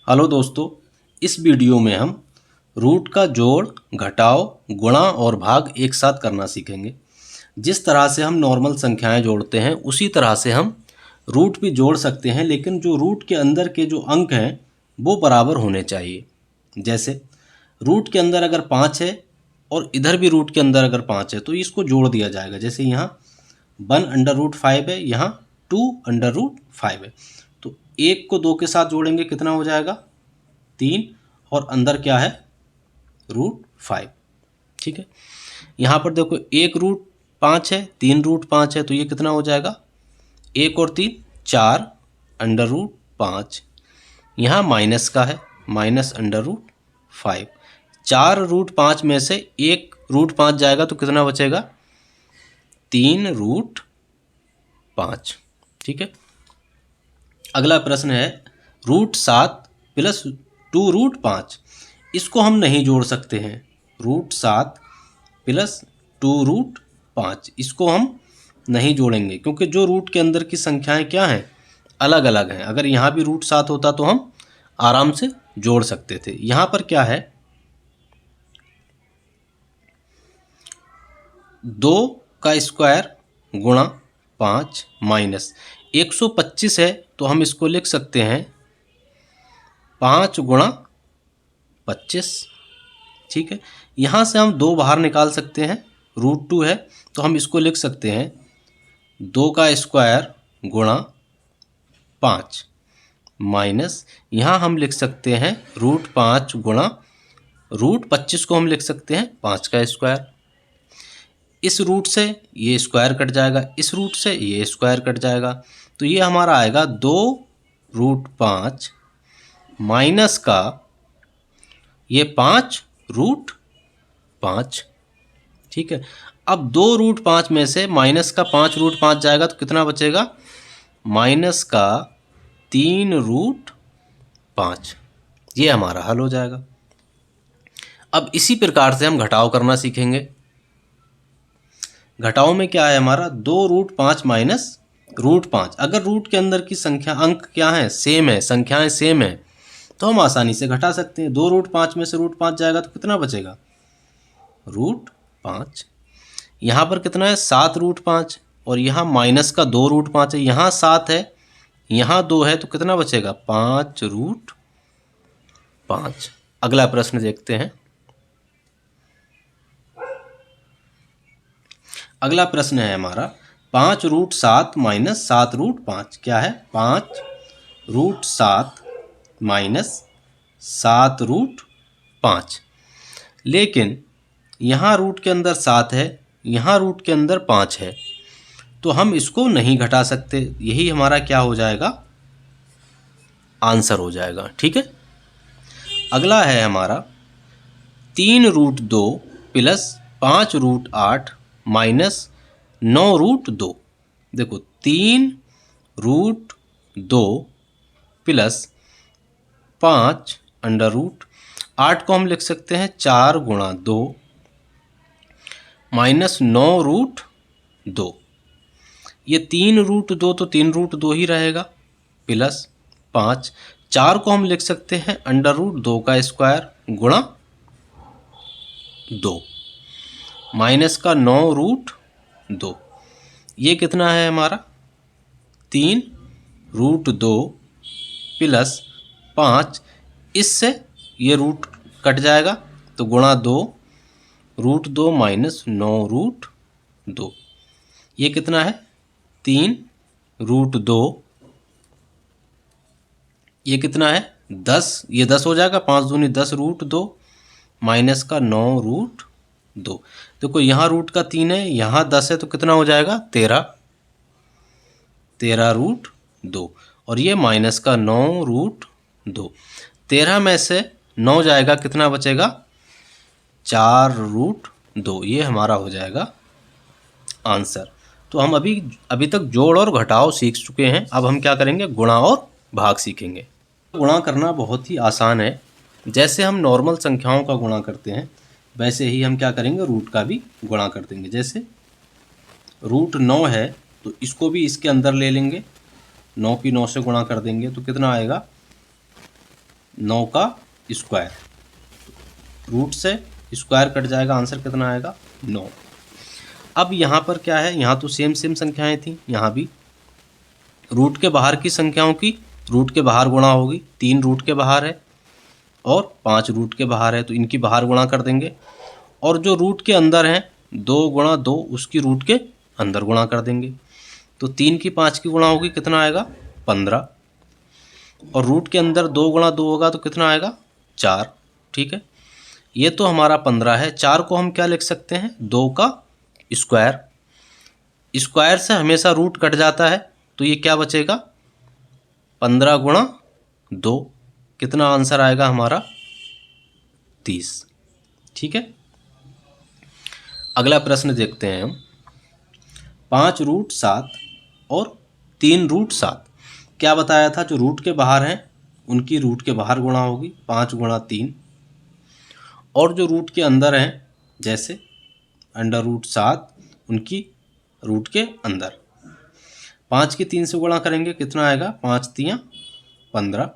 Hello दोस्तों, इस video में हम रूट का जोड़, घटाव, गुणा और भाग एक साथ करना सीखेंगे। जिस तरह से हम नॉर्मल संख्याएं जोड़ते हैं उसी तरह से हम रूट भी जोड़ सकते हैं, लेकिन जो रूट के अंदर के जो अंक हैं वो बराबर होने चाहिए। जैसे रूट के अंदर अगर 5 है और इधर भी रूट के अंदर अगर 5 है तो इसको जोड़ दिया जाएगा। जैसे यहाँ 1/√5 है, यहाँ 2/5 है, तो एक को 2 के साथ जोड़ेंगे कितना हो जाएगा 3, और अंदर क्या है √5। ठीक है, यहाँ पर देखो 1√5 है, 3√5 है, तो ये कितना हो जाएगा 1 और 3 4/5। यहाँ माइनस का है -√5। 4√5 में से 1√5 जाएगा तो कितना बचेगा 3√5। ठीक है, अगला प्रश्न है √7 + 2√5। इसको हम नहीं जोड़ सकते हैं। √7 + 2√5 इसको हम नहीं जोड़ेंगे, क्योंकि जो रूट के अंदर की संख्याएं क्या हैं, अलग अलग हैं। अगर यहाँ भी √7 होता तो हम आराम से जोड़ सकते थे। यहाँ पर क्या है 2 का स्क्वायर गुणा 5 माइनस 125 है, तो हम इसको लिख सकते हैं 5 गुणा 25। ठीक है, यहाँ से हम 2 बाहर निकाल सकते हैं, √2 है तो हम इसको लिख सकते हैं 2 का स्क्वायर गुणा 5 माइनस यहाँ हम लिख सकते हैं √5 गुणा √25 को हम लिख सकते हैं 5 का स्क्वायर। इस रूट से ये स्क्वायर कट जाएगा, इस रूट से ये स्क्वायर कट जाएगा, तो ये हमारा आएगा 2√5 माइनस का ये 5√5। ठीक है, अब 2√5 में से माइनस का 5√5 जाएगा तो कितना बचेगा माइनस का 3√5। ये हमारा हल हो जाएगा। अब इसी प्रकार से हम घटाव करना सीखेंगे। घटाव में क्या है हमारा 2√5 माइनस √5। अगर रूट के अंदर की संख्या अंक क्या है सेम है, संख्याएं सेम है, तो हम आसानी से घटा सकते हैं। 2√5 में से √5 जाएगा तो कितना बचेगा √5। यहाँ पर कितना है 7√5, और यहाँ माइनस का 2√5 है, यहाँ 7 है, यहाँ 2 है, तो कितना बचेगा 5√5। अगला प्रश्न देखते हैं। अगला प्रश्न है हमारा 5√7 माइनस 7√5। क्या है 5√7 माइनस 7√5। लेकिन यहाँ रूट के अंदर 7 है, यहाँ रूट के अंदर 5 है, तो हम इसको नहीं घटा सकते। यही हमारा क्या हो जाएगा आंसर हो जाएगा। ठीक है, अगला है हमारा 3√2 + 5√8 माइनस 9√2। देखो 3√2 + 5√8 को हम लिख सकते हैं 4 गुणा 2 माइनस 9√2। ये 3√2 तो 3√2 ही रहेगा, प्लस 5। 4 को हम लिख सकते हैं √2 का स्क्वायर गुणा 2 माइनस का 9√2। ये कितना है हमारा 3√2 + 5। इससे ये रूट कट जाएगा तो गुणा 2 √2 माइनस 9√2। ये कितना है 3√2। ये कितना है 10, ये 10 हो जाएगा, 5 दूनी 10 √2 माइनस का 9√2। देखो यहाँ रूट का 3 है, यहाँ 10 है, तो कितना हो जाएगा 13√2, और ये माइनस का 9√2। 13 में से 9 जाएगा, कितना बचेगा 4√2। ये हमारा हो जाएगा आंसर। तो हम अभी तक जोड़ और घटाव सीख चुके हैं। अब हम क्या करेंगे गुणा और भाग सीखेंगे। गुणा करना बहुत ही आसान है। जैसे हम नॉर्मल संख्याओं का गुणा करते हैं वैसे ही हम क्या करेंगे रूट का भी गुणा कर देंगे। जैसे √9 है तो इसको भी इसके अंदर ले लेंगे, 9 की 9 से गुणा कर देंगे तो कितना आएगा 9 का स्क्वायर, रूट से स्क्वायर कट जाएगा, आंसर कितना आएगा 9। अब यहाँ पर क्या है, यहाँ तो सेम संख्याएं थी, यहाँ भी रूट के बाहर की संख्याओं की रूट के बाहर गुणा होगी। 3 रूट के बाहर है और 5 रूट के बाहर है, तो इनकी बाहर गुणा कर देंगे। और जो रूट के अंदर हैं 2 गुणा 2 उसकी रूट के अंदर गुणा कर देंगे। तो 3 की 5 की गुणा होगी, कितना आएगा 15। और रूट के अंदर 2 गुणा 2 होगा तो कितना आएगा 4। ठीक है, ये तो हमारा 15 है। 4 को हम क्या लिख सकते हैं, 2 का स्क्वायर। स्क्वायर से हमेशा रूट कट जाता है, तो ये क्या बचेगा 15 गुणा 2, कितना आंसर आएगा हमारा 30। ठीक है, अगला प्रश्न देखते हैं हम। 5 रूट 7 और 3 रूट 7, क्या बताया था, जो रूट के बाहर हैं उनकी रूट के बाहर गुणा होगी 5 गुणा 3, और जो रूट के अंदर हैं जैसे अंडर रूट 7 उनकी रूट के अंदर। 5 की 3 से गुणा करेंगे, कितना आएगा 5 3 15,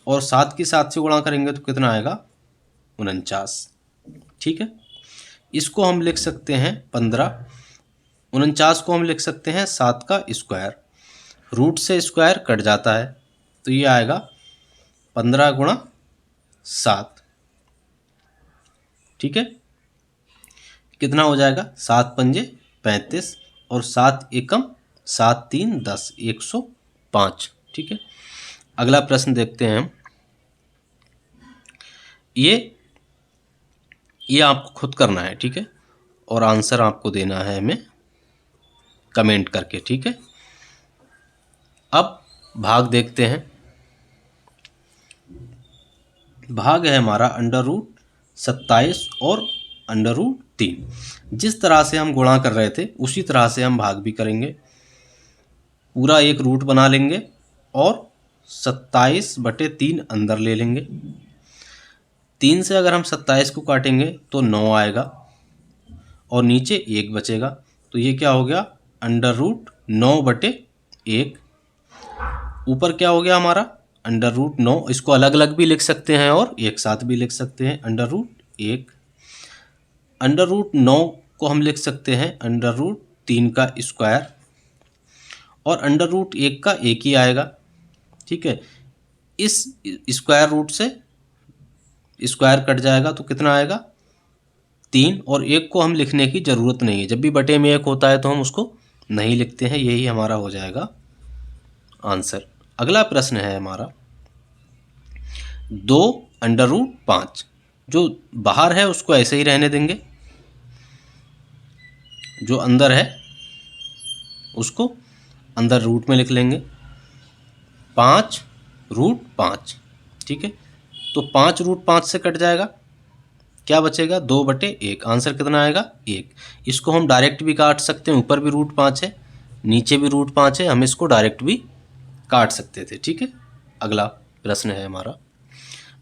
और 7 की 7 से गुणा करेंगे तो कितना आएगा 49। ठीक है, इसको हम लिख सकते हैं 15, 49 को हम लिख सकते हैं 7 का स्क्वायर। रूट से स्क्वायर कट जाता है, तो ये आएगा 15 गुणा 7। ठीक है, कितना हो जाएगा 7 पंजे 35 और 7 एकम 7 3 10, 105। ठीक है, अगला प्रश्न देखते हैं हम। ये आपको खुद करना है। ठीक है, और आंसर आपको देना है हमें कमेंट करके। ठीक है, अब भाग देखते हैं। भाग है हमारा अंडर रूट 27 और अंडर रूट 3। जिस तरह से हम गुणा कर रहे थे उसी तरह से हम भाग भी करेंगे। पूरा एक रूट बना लेंगे और 27/3 अंदर ले लेंगे। 3 से अगर हम 27 को काटेंगे तो 9 आएगा और नीचे 1 बचेगा, तो ये क्या हो गया अंडर रूट 9/1। ऊपर क्या हो गया हमारा अंडर रूट 9, इसको अलग अलग भी लिख सकते हैं और एक साथ भी लिख सकते हैं। अंडर रूट 1, अंडर रूट 9 को हम लिख सकते हैं अंडर रूट 3 का स्क्वायर, और अंडर रूट 1 का 1 ही आएगा। ठीक है, इस स्क्वायर रूट से स्क्वायर कट जाएगा तो कितना आएगा 3, और 1 को हम लिखने की ज़रूरत नहीं है। जब भी बटे में 1 होता है तो हम उसको नहीं लिखते हैं, यही हमारा हो जाएगा आंसर। अगला प्रश्न है हमारा 2 अंडर रूट 5। जो बाहर है उसको ऐसे ही रहने देंगे, जो अंदर है उसको अंदर रूट में लिख लेंगे 5 रूट 5। ठीक है, तो 5 रूट 5 से कट जाएगा, क्या बचेगा 2/1, आंसर कितना आएगा 1। इसको हम डायरेक्ट भी काट सकते हैं, ऊपर भी रूट 5 है नीचे भी रूट 5 है, हम इसको डायरेक्ट भी काट सकते थे। ठीक है, अगला प्रश्न है हमारा,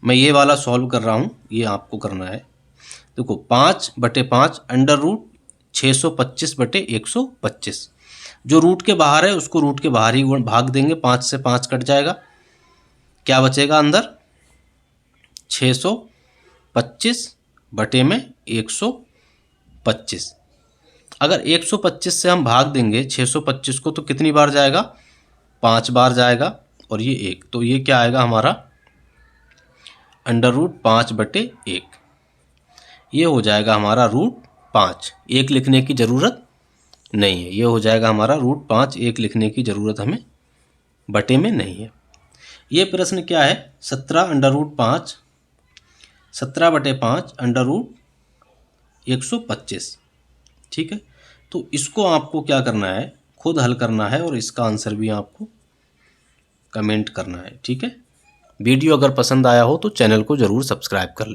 मैं ये वाला सॉल्व कर रहा हूँ, ये आपको करना है। देखो 5/5 अंडर रूट 625/125। जो रूट के बाहर है उसको रूट के बाहर ही भाग देंगे, 5 से 5 कट जाएगा, क्या बचेगा अंदर 625/125। अगर 125 से हम भाग देंगे 625 को तो कितनी बार जाएगा 5 बार जाएगा, और ये 1, तो ये क्या आएगा हमारा अंडर रूट 5/1। ये हो जाएगा हमारा रूट 5, 1 लिखने की ज़रूरत नहीं है। ये हो जाएगा हमारा रूट 5, 1 लिखने की ज़रूरत हमें बटे में नहीं है। ये प्रश्न क्या है 17 अंडर रूट 5, 17/5 अंडर रूट 125। ठीक है, तो इसको आपको क्या करना है खुद हल करना है, और इसका आंसर भी आपको कमेंट करना है। ठीक है, वीडियो अगर पसंद आया हो तो चैनल को ज़रूर सब्सक्राइब कर लें।